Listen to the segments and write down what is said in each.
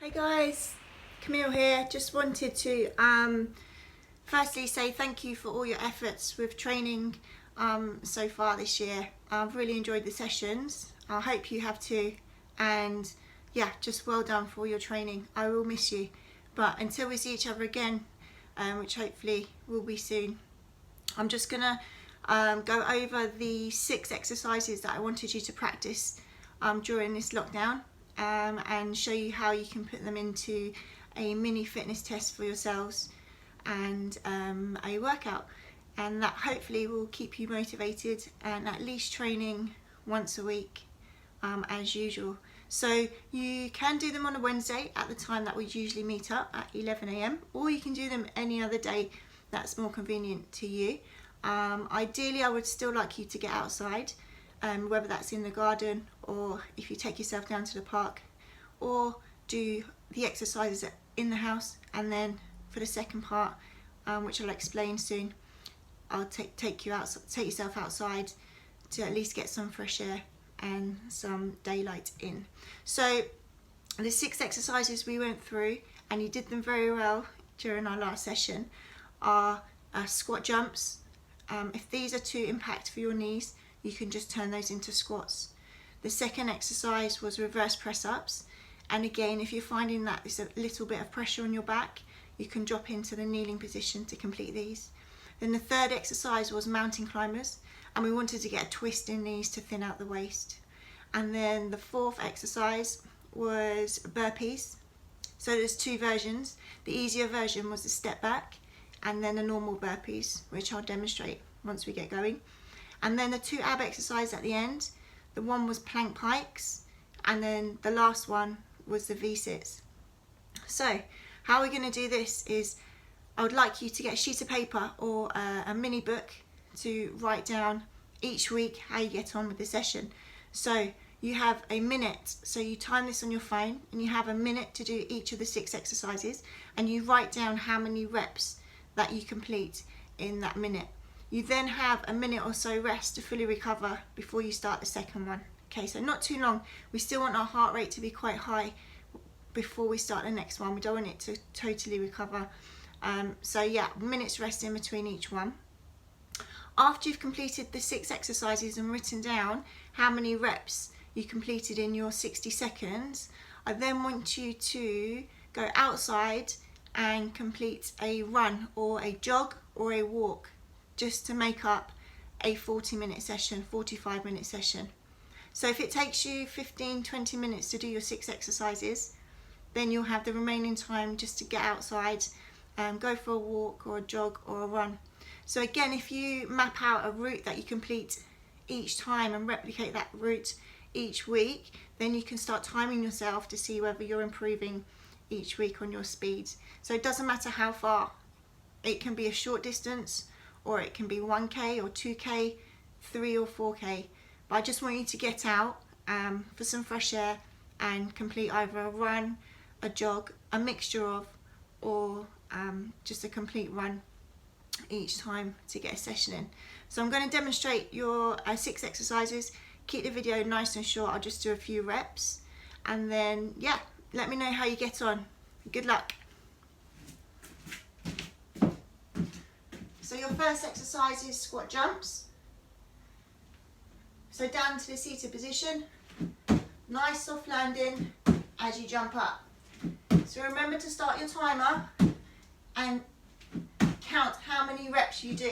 Hey guys, Camille here. Just wanted to firstly say thank you for all your efforts with training so far this year. I've really enjoyed the sessions. I hope you have too, and yeah, just well done for all your training. I will miss you, but until we see each other again, which hopefully will be soon, I'm just gonna go over the 6 exercises that I wanted you to practice during this lockdown. And show you how you can put them into a mini fitness test for yourselves and a workout, and that hopefully will keep you motivated and at least training once a week as usual. So you can do them on a Wednesday at the time that we usually meet up at 11 AM, or you can do them any other day that's more convenient to you. Ideally I would still like you to get outside, whether that's in the garden or if you take yourself down to the park, or do the exercises in the house, and then for the second part, which I'll explain soon, I'll take yourself outside to at least get some fresh air and some daylight in. So the 6 exercises we went through, and you did them very well during our last session, are squat jumps. If these are too impactful for your knees, you can just turn those into squats. The second exercise was reverse press ups, and again, if you're finding that there's a little bit of pressure on your back, you can drop into the kneeling position to complete these. Then the third exercise was mountain climbers, and we wanted to get a twist in these to thin out the waist. And then the fourth exercise was burpees. So there's 2 versions. The easier version was the step back, and then the normal burpees, which I'll demonstrate once we get going. And then the 2 ab exercises at the end. The one was plank pikes, and then the last one was the V-sits. So how we're going to do this is, I would like you to get a sheet of paper or a mini book to write down each week how you get on with the session. So you have a minute, so you time this on your phone, and you have a minute to do each of the 6 exercises, and you write down how many reps that you complete in that minute. You then have a minute or so rest to fully recover before you start the second one. Okay, so not too long. We still want our heart rate to be quite high before we start the next one. We don't want it to totally recover. So yeah, minutes rest in between each one. After you've completed the 6 exercises and written down how many reps you completed in your 60 seconds, I then want you to go outside and complete a run or a jog or a walk, just to make up a 40-minute session, 45-minute session. So if it takes you 15-20 minutes to do your 6 exercises, then you'll have the remaining time just to get outside and go for a walk or a jog or a run. So again, if you map out a route that you complete each time and replicate that route each week, then you can start timing yourself to see whether you're improving each week on your speed. So it doesn't matter how far. It can be a short distance, or it can be 1k or 2k, 3 or 4k. But I just want you to get out for some fresh air and complete either a run, a jog, a mixture of, or just a complete run each time to get a session in. So I'm going to demonstrate your 6 exercises. Keep the video nice and short. I'll just do a few reps, and then yeah, let me know how you get on. Good luck. So your first exercise is squat jumps. So down to the seated position, nice soft landing as you jump up. So remember to start your timer and count how many reps you do.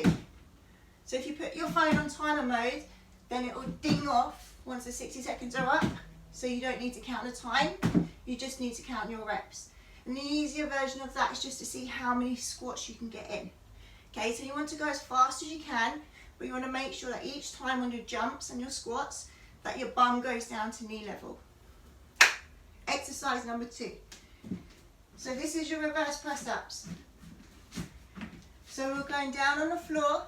So if you put your phone on timer mode, then it will ding off once the 60 seconds are up. So you don't need to count the time, you just need to count your reps. And the easier version of that is just to see how many squats you can get in. Okay, so you want to go as fast as you can, but you want to make sure that each time on your jumps and your squats, that your bum goes down to knee level. Exercise number 2. So this is your reverse press ups. So we're going down on the floor,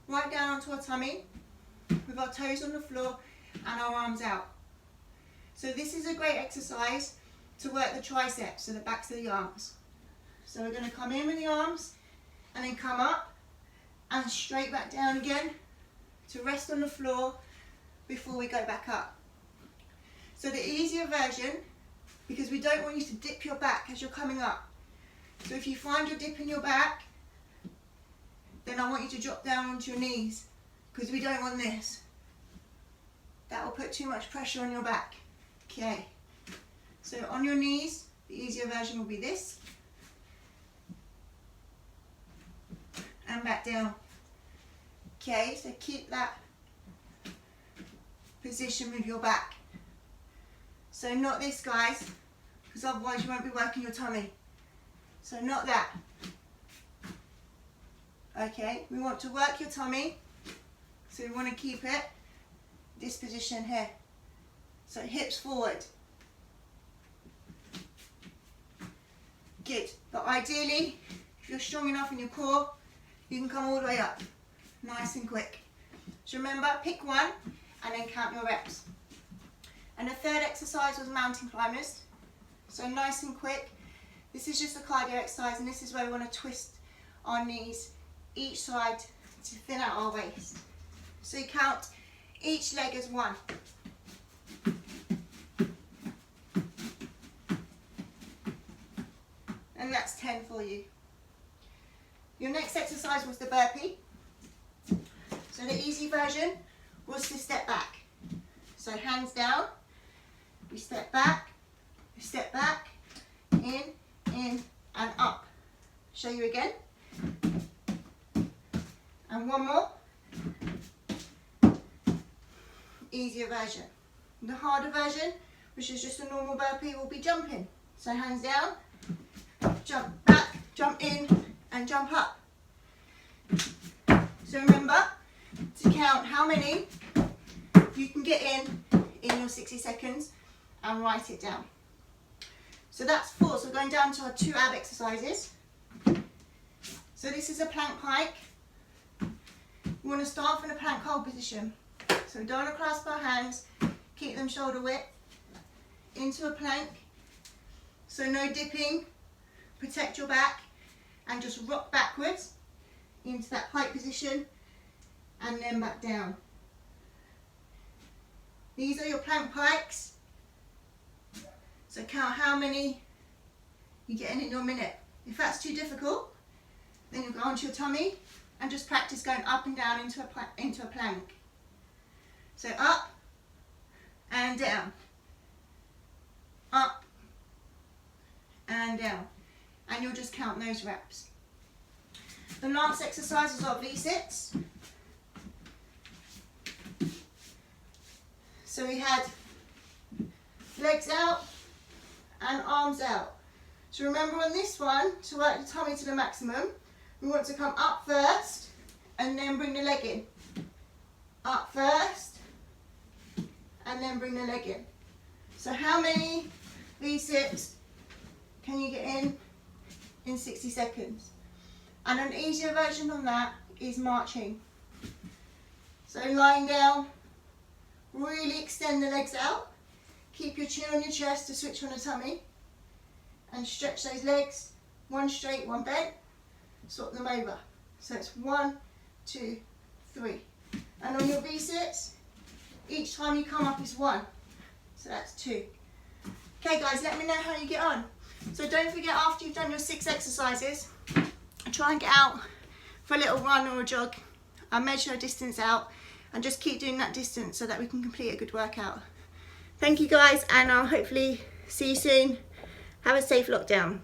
right down onto our tummy, with our toes on the floor and our arms out. So this is a great exercise to work the triceps, so the backs of the arms. So we're going to come in with the arms, and then come up and straight back down again to rest on the floor before we go back up. So the easier version because we don't want you to dip your back as you're coming up. So if you find you're dipping your back, then I want you to drop down onto your knees, because we don't want this. That will put too much pressure on your back. Okay, so on your knees, the easier version will be this, and back down. Okay, so keep that position with your back. So not this, guys, because otherwise you won't be working your tummy. So not that. Okay, we want to work your tummy, so we want to keep it this position here. So hips forward. Good. But ideally, if you're strong enough in your core, you can come all the way up. Nice and quick. So remember, pick one and then count your reps. And the third exercise was mountain climbers. So nice and quick. This is just a cardio exercise, and this is where we want to twist our knees each side to thin out our waist. So you count each leg as one. And that's 10 for you. Your next exercise was the burpee. So the easy version was to step back. So hands down, we step back, in, and up. Show you again. And one more. Easier version. The harder version, which is just a normal burpee, will be jumping. So hands down, jump back, jump in, and jump up. So remember to count how many you can get in your 60 seconds and write it down. So that's 4. So we're going down to our 2 ab exercises. So this is a plank pike. We want to start from the plank hold position. So we don't want to clasp our hands, keep them shoulder width, into a plank. So no dipping, protect your back, and just rock backwards into that pike position, and then back down. These are your plank pikes. So count how many you get in your minute. If that's too difficult, then you'll go onto your tummy and just practice going up and down into a plank. So up and down, up and down, and you'll just count those reps. The last exercise is our V-sits. So we had legs out and arms out. So remember on this one, to work the tummy to the maximum, we want to come up first and then bring the leg in. Up first and then bring the leg in. So how many V-sits can you get in 60 seconds? And an easier version on that is marching. So lying down, really extend the legs out. Keep your chin on your chest to switch on the tummy. And stretch those legs, one straight, one bent. Swap them over. So it's 1, 2, 3. And on your V-sits, each time you come up is 1. So that's 2. Okay guys, let me know how you get on. So don't forget, after you've done your 6 exercises, try and get out for a little run or a jog. Measure a distance out and just keep doing that distance so that we can complete a good workout. Thank you guys, and I'll hopefully see you soon. Have a safe lockdown.